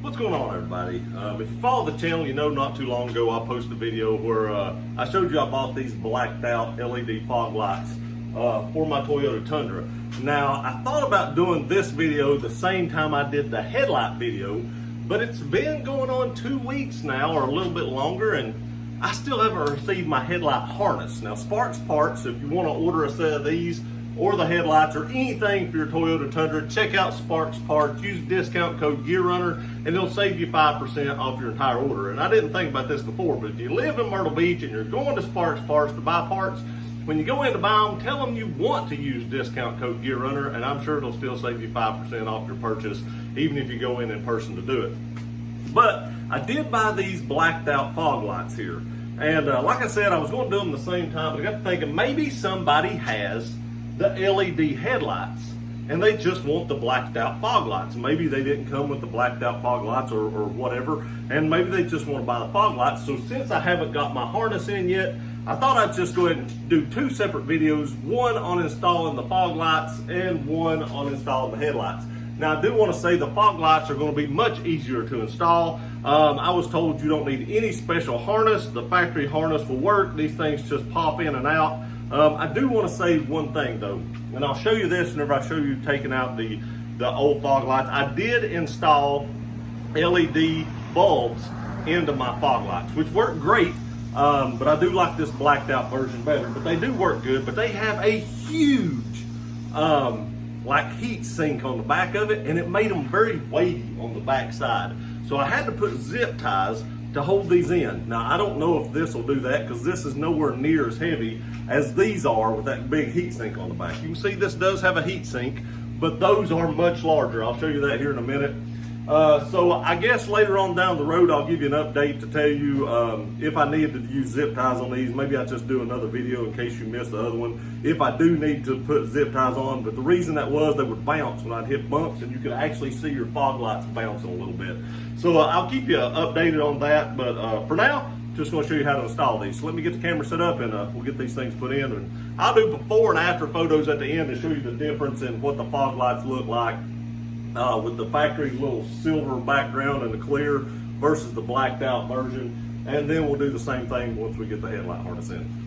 What's going on, everybody? If you follow the channel, you know not too long ago I posted a video where I showed you I bought these blacked out LED fog lights for my Toyota Tundra. Now, I thought about doing this video the same time I did the headlight video, but it's been going on 2 weeks now or a little bit longer, and I still haven't received my headlight harness. Now, Sparks Parts, if you want to order a set of these or the headlights or anything for your Toyota Tundra, check out Sparks Parts. Use discount code GearRunner and it'll save you 5% off your entire order. And I didn't think about this before, but if you live in Myrtle Beach and you're going to Sparks Parts to buy parts, when you go in to buy them, tell them you want to use discount code GearRunner, and I'm sure it'll still save you 5% off your purchase, even if you go in person to do it. But I did buy these blacked out fog lights here. And like I said, I was going to do them the same time, but I got to thinking maybe somebody has the LED headlights and they just want the blacked out fog lights. Maybe they didn't come with the blacked out fog lights or whatever, and maybe they just want to buy the fog lights. So since I haven't got my harness in yet, I thought I'd just go ahead and do 2 separate videos, one on installing the fog lights and one on installing the headlights. Now, I do want to say the fog lights are going to be much easier to install. I was told you don't need any special harness. The factory harness will work. These things just pop in and out. I do want to say one thing though, and I'll show you this whenever I show you taking out the old fog lights. I did install LED bulbs into my fog lights, which work great, but I do like this blacked out version better. But they do work good, but they have a huge like heat sink on the back of it, and it made them very weighty on the back side. So I had to put zip ties to hold these in. Now, I don't know if this will do that because this is nowhere near as heavy as these are with that big heat sink on the back. You can see this does have a heat sink, but those are much larger. I'll show you that here in a minute. So I guess later on down the road, I'll give you an update to tell you if I needed to use zip ties on these. Maybe I'll just do another video in case you missed the other one. If I do need to put zip ties on, but the reason that was they would bounce when I'd hit bumps, and you could actually see your fog lights bouncing a little bit. So I'll keep you updated on that, but for now, just going to show you how to install these. So let me get the camera set up and we'll get these things put in. And I'll do before and after photos at the end to show you the difference in what the fog lights look like with the factory little silver background and the clear versus the blacked out version. And then we'll do the same thing once we get the headlight harness in.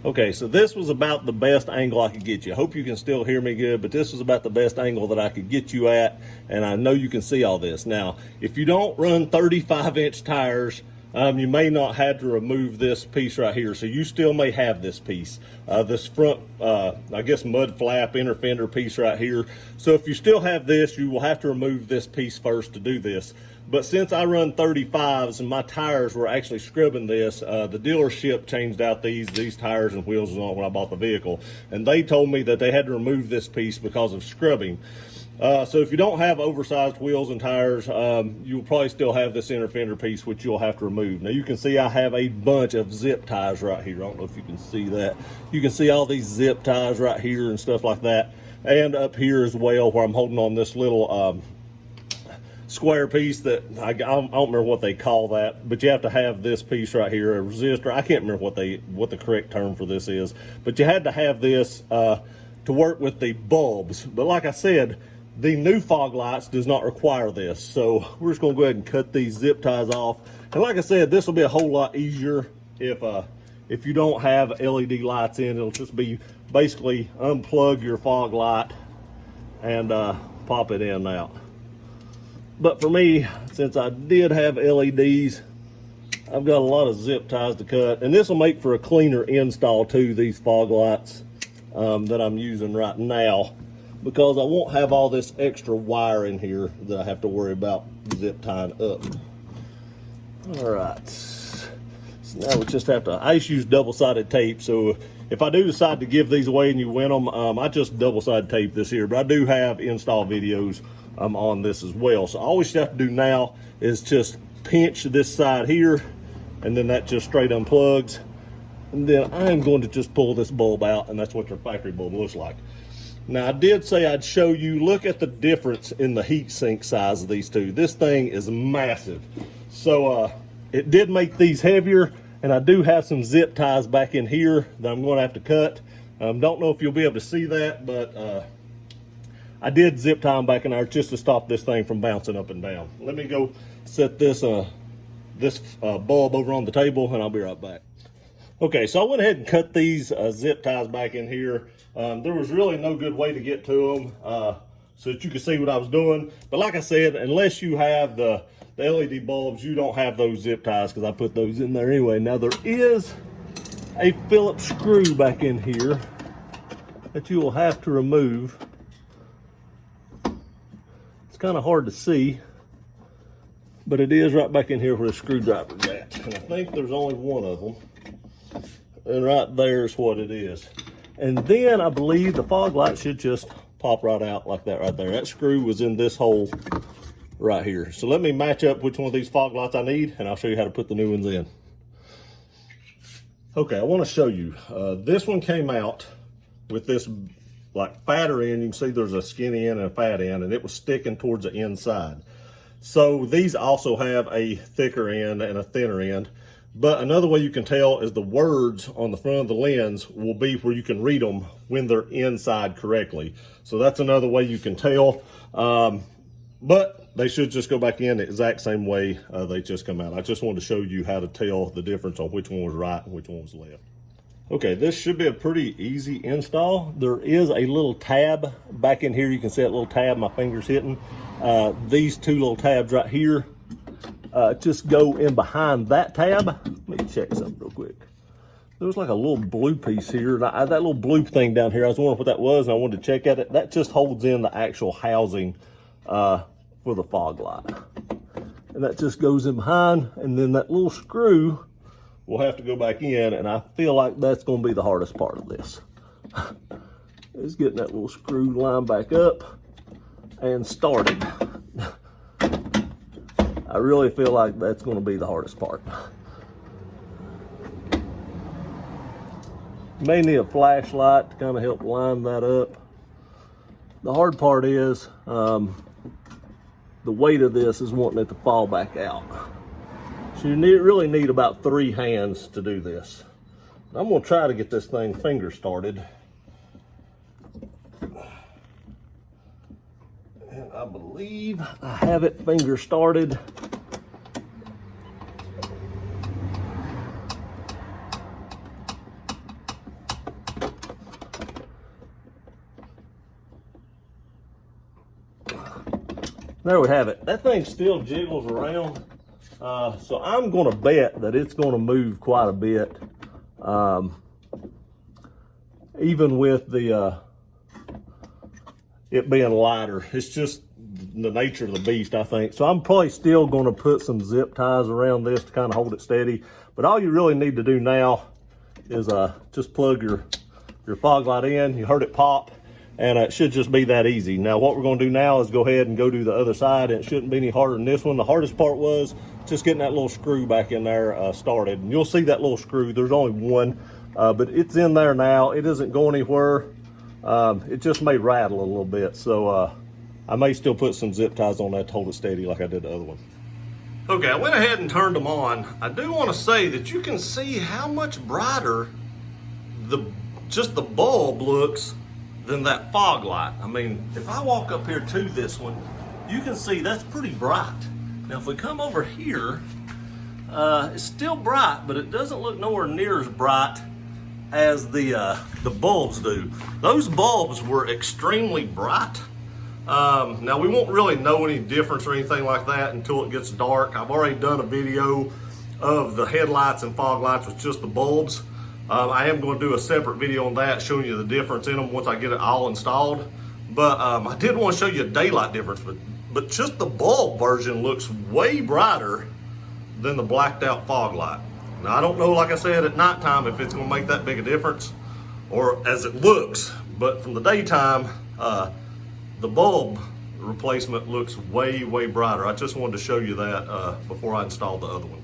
Okay, so this was about the best angle I could get you. I hope you can still hear me good, but this was about the best angle that I could get you at, and I know you can see all this. Now, if you don't run 35-inch tires, you may not have to remove this piece right here, so you still may have this piece, this front, I guess, mud flap inner fender piece right here. So if you still have this, you will have to remove this piece first to do this. But since I run 35s and my tires were actually scrubbing this, the dealership changed out these tires and wheels when I bought the vehicle, and they told me that they had to remove this piece because of scrubbing. So if you don't have oversized wheels and tires, you'll probably still have this inner fender piece, which you'll have to remove. Now you can see I have a bunch of zip ties right here. I don't know if you can see that. You can see all these zip ties right here and stuff like that, and up here as well where I'm holding on this little square piece that I don't remember what they call that, but you have to have this piece right here, a resistor. I can't remember what the correct term for this is, but you had to have this to work with the bulbs. But like I said, the new fog lights does not require this, so we're just going to go ahead and cut these zip ties off. And like I said, this will be a whole lot easier if you don't have LED lights in. It'll just be basically unplug your fog light and pop it in and out. But for me, since I did have LEDs, I've got a lot of zip ties to cut, and this will make for a cleaner install too, these fog lights that I'm using right now, because I won't have all this extra wire in here that I have to worry about zip tying up. All right, so now we just have to, I just use double-sided tape, so if I do decide to give these away and you win them, I just double-sided tape this here, but I do have install videos on this as well. So all we should have to do now is just pinch this side here, and then that just straight unplugs. And then I'm going to just pull this bulb out, and that's what your factory bulb looks like. Now, I did say I'd show you, look at the difference in the heat sink size of these two. This thing is massive. So it did make these heavier, and I do have some zip ties back in here that I'm going to have to cut. Don't know if you'll be able to see that, but I did zip tie them back in there just to stop this thing from bouncing up and down. Let me go set this bulb over on the table and I'll be right back. Okay, so I went ahead and cut these zip ties back in here. There was really no good way to get to them so that you could see what I was doing. But like I said, unless you have the LED bulbs, you don't have those zip ties because I put those in there anyway. Now there is a Phillips screw back in here that you will have to remove. It's kind of hard to see, but it is right back in here where the screwdriver's at. And I think there's only one of them. And right there's what it is. And then I believe the fog light should just pop right out like that right there. That screw was in this hole right here. So let me match up which one of these fog lights I need, and I'll show you how to put the new ones in. Okay, I want to show you. This one came out with this like fatter end. You can see there's a skinny end and a fat end, and it was sticking towards the inside. So these also have a thicker end and a thinner end. But another way you can tell is the words on the front of the lens will be where you can read them when they're inside correctly. So that's another way you can tell. But they should just go back in the exact same way they just come out. I just wanted to show you how to tell the difference on which one was right and which one was left. Okay, this should be a pretty easy install. There is a little tab back in here. You can see that little tab my finger's hitting. These two little tabs right here just go in behind that tab. Let me check something real quick. There was like a little blue piece here. That little blue thing down here, I was wondering what that was, and I wanted to check at it. That just holds in the actual housing for the fog light. And that just goes in behind, and then that little screw will have to go back in, and I feel like that's going to be the hardest part of this. Is getting that little screw lined back up and started. I really feel like that's going to be the hardest part. You may need a flashlight to kind of help line that up. The hard part is the weight of this is wanting it to fall back out. So you really need about 3 hands to do this. I'm going to try to get this thing finger started. And I believe I have it finger started. There we have it. That thing still jiggles around. So I'm going to bet that it's going to move quite a bit. Even with the it being lighter. It's just the nature of the beast, I think. So I'm probably still going to put some zip ties around this to kind of hold it steady. But all you really need to do now is just plug your fog light in. You heard it pop. And it should just be that easy. Now what we're going to do now is go ahead and go to the other side, and it shouldn't be any harder than this one. The hardest part was just getting that little screw back in there started. And you'll see that little screw, there's only one, but it's in there now. It isn't going anywhere. It just may rattle a little bit. So I may still put some zip ties on that to hold it steady like I did the other one. Okay, I went ahead and turned them on. I do want to say that you can see how much brighter just the bulb looks than that fog light. I mean, if I walk up here to this one, you can see that's pretty bright. Now, if we come over here, it's still bright, but it doesn't look nowhere near as bright as the bulbs do. Those bulbs were extremely bright. Now, we won't really know any difference or anything like that until it gets dark. I've already done a video of the headlights and fog lights with just the bulbs. I am going to do a separate video on that, showing you the difference in them once I get it all installed. But I did want to show you a daylight difference, but just the bulb version looks way brighter than the blacked out fog light. Now, I don't know, like I said, at nighttime if it's going to make that big a difference or as it looks, but from the daytime, the bulb replacement looks way, way brighter. I just wanted to show you that before I installed the other one.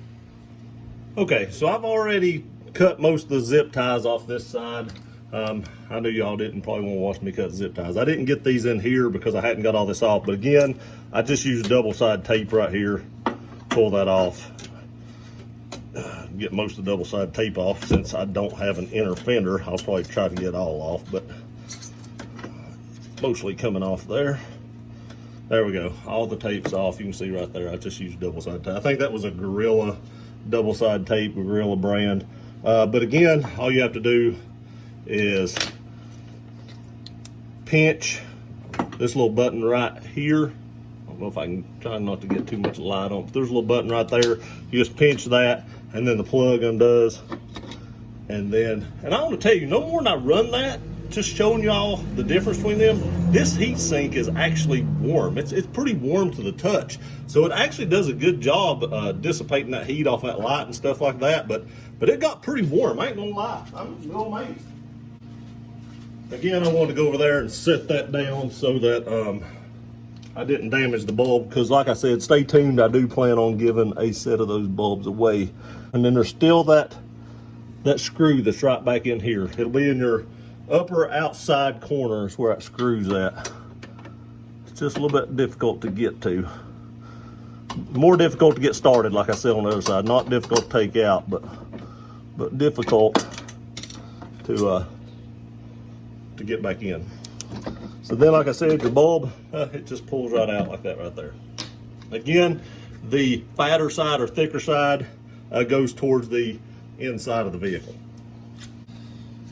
Okay, so I've already cut most of the zip ties off this side. I know y'all probably won't watch me cut zip ties. I didn't get these in here because I hadn't got all this off, but again, I just used double-side tape right here. Pull that off. Get most of the double-side tape off. Since I don't have an inner fender, I'll probably try to get it all off, but mostly coming off there. There we go. All the tape's off. You can see right there. I just used double-sided tape. I think that was a Gorilla double-sided tape, a Gorilla brand. But again, all you have to do is pinch this little button right here. I don't know if I can try not to get too much light on, but there's a little button right there. You just pinch that, and then the plug undoes. And I want to tell you, no more than I run that, just showing y'all the difference between them. This heat sink is actually warm. It's pretty warm to the touch. So it actually does a good job dissipating that heat off that light and stuff like that. But it got pretty warm, I ain't gonna lie. I'm real amazed. Again, I wanted to go over there and set that down so that I didn't damage the bulb, because like I said, stay tuned. I do plan on giving a set of those bulbs away. And then there's still that screw that's right back in here. It'll be in your upper outside corners where that screw's at. It's just a little bit difficult to get to. More difficult to get started, like I said on the other side. Not difficult to take out, but difficult to get back in. So then, like I said, your bulb, it just pulls right out like that right there. Again, the fatter side or thicker side goes towards the inside of the vehicle.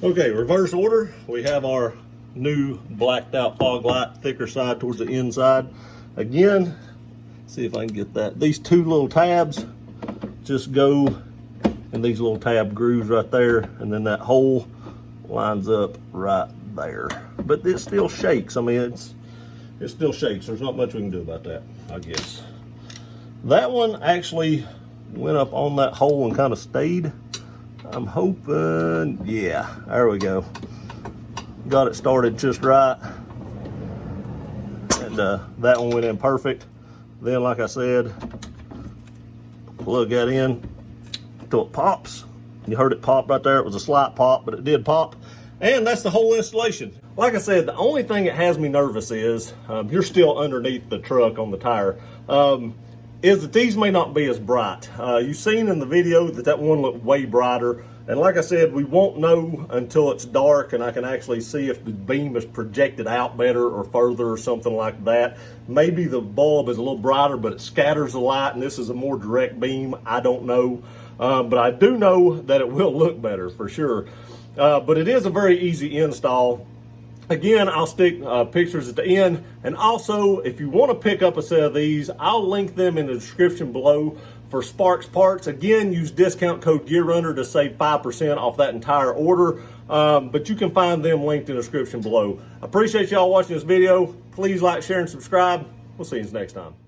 Okay, reverse order. We have our new blacked out fog light, thicker side towards the inside. Again, see if I can get that. These two little tabs just go in these little tab grooves right there, and then that hole lines up right there. But it still shakes. I mean, it still shakes. There's not much we can do about that, I guess. That one actually went up on that hole and kind of stayed. I'm hoping, yeah, there we go. Got it started just right. And that one went in perfect. Then, like I said, plug that in until it pops. You heard it pop right there. It was a slight pop, but it did pop. And that's the whole installation. Like I said, the only thing that has me nervous is, you're still underneath the truck on the tire, is that these may not be as bright. You've seen in the video that one looked way brighter. And like I said, we won't know until it's dark and I can actually see if the beam is projected out better or further or something like that. Maybe the bulb is a little brighter, but it scatters the light, and this is a more direct beam. I don't know. But I do know that it will look better for sure. But it is a very easy install. Again, I'll stick pictures at the end. And also, if you want to pick up a set of these, I'll link them in the description below for Sparks parts. Again, use discount code GearRunner to save 5% off that entire order. But you can find them linked in the description below. I appreciate y'all watching this video. Please like, share, and subscribe. We'll see you next time.